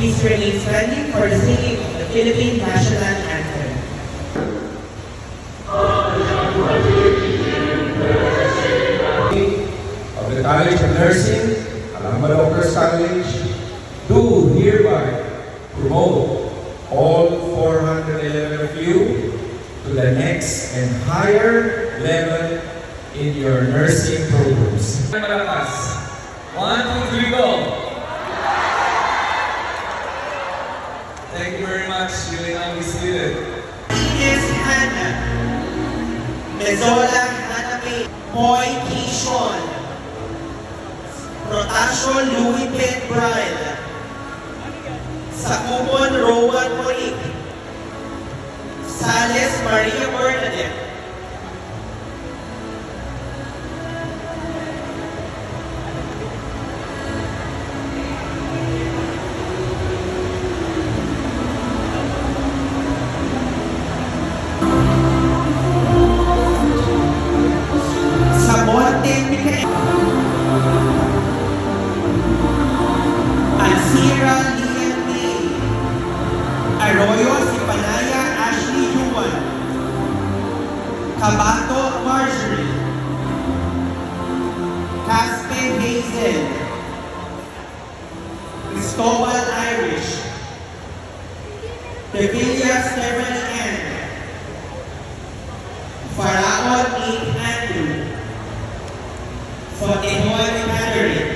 Please remain standing for the singing of the Philippine National Anthem. Of the College of Nursing, Alhambra Doctors College, do hereby promote all 411 of you to the next and higher level in your nursing programs. 1, 2, 3, go! Thank you very much. You may now be seated. Ines Hannah, Mezola Hanape, Hoy Kishon, Rotasio Louis Pitt Bride, Sakupon Rowan Monique, Sales Maria Bernadette, Samonte Micael, Ansira Lian May, Arroyo Sipanaya Ashley Yuan, Cabato Marjorie, Caspe Hazel, Cristobal Irish, Devilla Stephanie Ann, Faraon Nick Andrew, Fotehoy Catherine,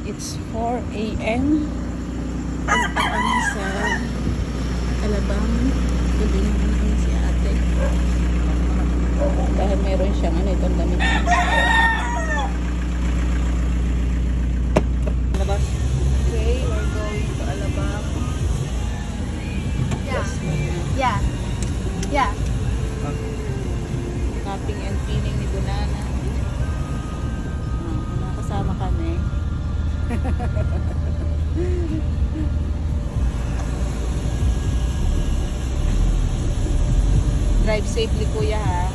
It's 4 a.m. Punta kami sa Alabang. Tulungan namin si ate. Dahil meron siyang itong damit. Labas. Okay, we're going to Alabang. Yeah. Capping and pinning ni Bunana. Nakasama kami. Drive safely, kuya, ha.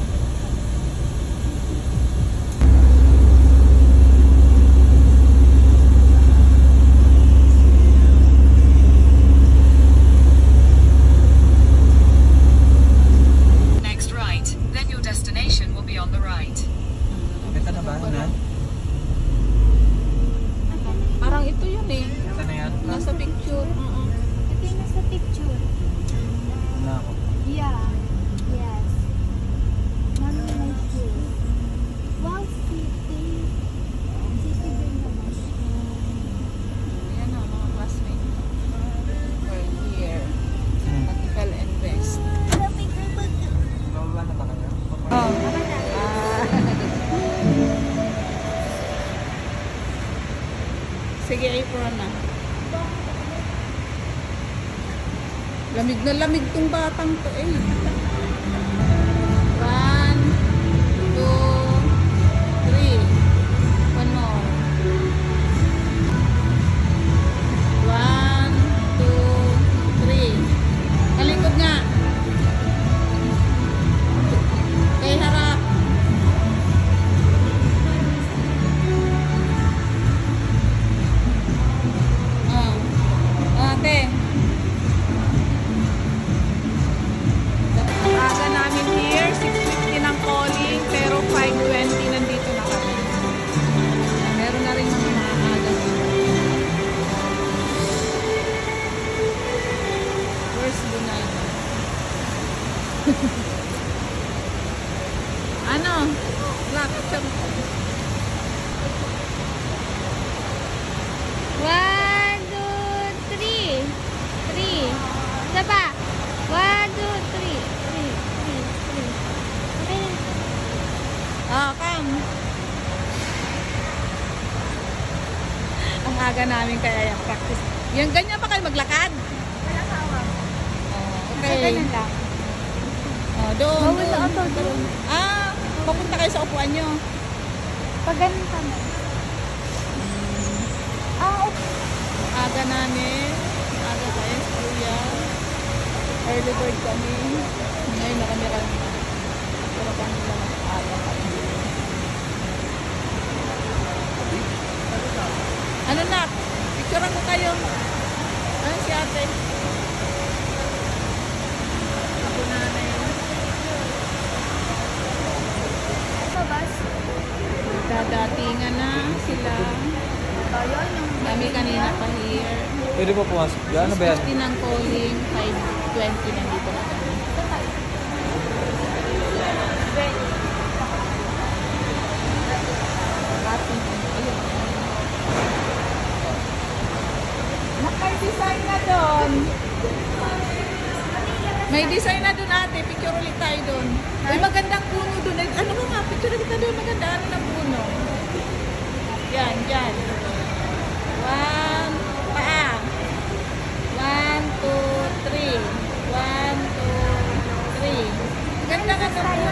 Next right, then your destination will be on the right. Ito na ba? Parang ito yun eh. Ito na yan? Nasa picture. Ito yung nasa picture. Na ako. Yeah. Yes. Mami, my shoes. Wow, City. City din naman. Ayan o, mga classmates. We're here. Medical and Best. Bababa na ba kayo? Oh. Sige, apron na. Lamig na lamig tong batang to eh. 1, 2, 3. One more. 1, 2, 3. Come. Ang aga namin kaya yung practice. Yan, ganyan pa kayo maglakad? Wala hawak. Okay. Ganun lang. Doon. Bawal na ako doon. Papunta kayo sa upuan nyo. Pag ganun kami. Okay. Aga namin. Aga kayo. Kuya. Early bird kami. Ngayon na kami lang. Pero kami lang mas aga kami. Ano na? Picturean ko kayo. Ano si ate? Ako nanay. Babas. Dadatingan na sila. Ayun, yung Kami kanina pa here. Pwede po pumasok dyan? Ano ba yan? 6:50 ng calling, 5:20 nandito na kami. Ayun. Naka-design na doon. May design na doon ate. Picture ulit tayo doon. Uy, magandang puno doon. Ano ka nga? Picture kita doon. Maganda. Ano na puno? Yan, yan. One, paa. 1, 2, 3. 1, 2, 3. Ganda ka sa puno.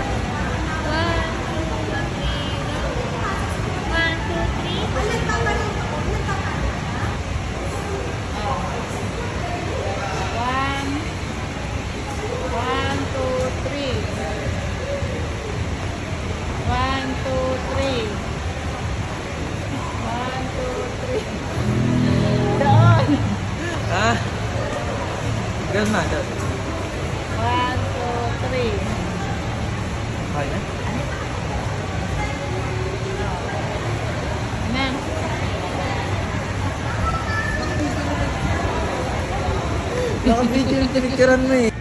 1, 2, 3. Doon. Ha? Ganun na, ganun. 1, 2, 3. Okay na? Amen. Naka-video yung pinicturean mo eh.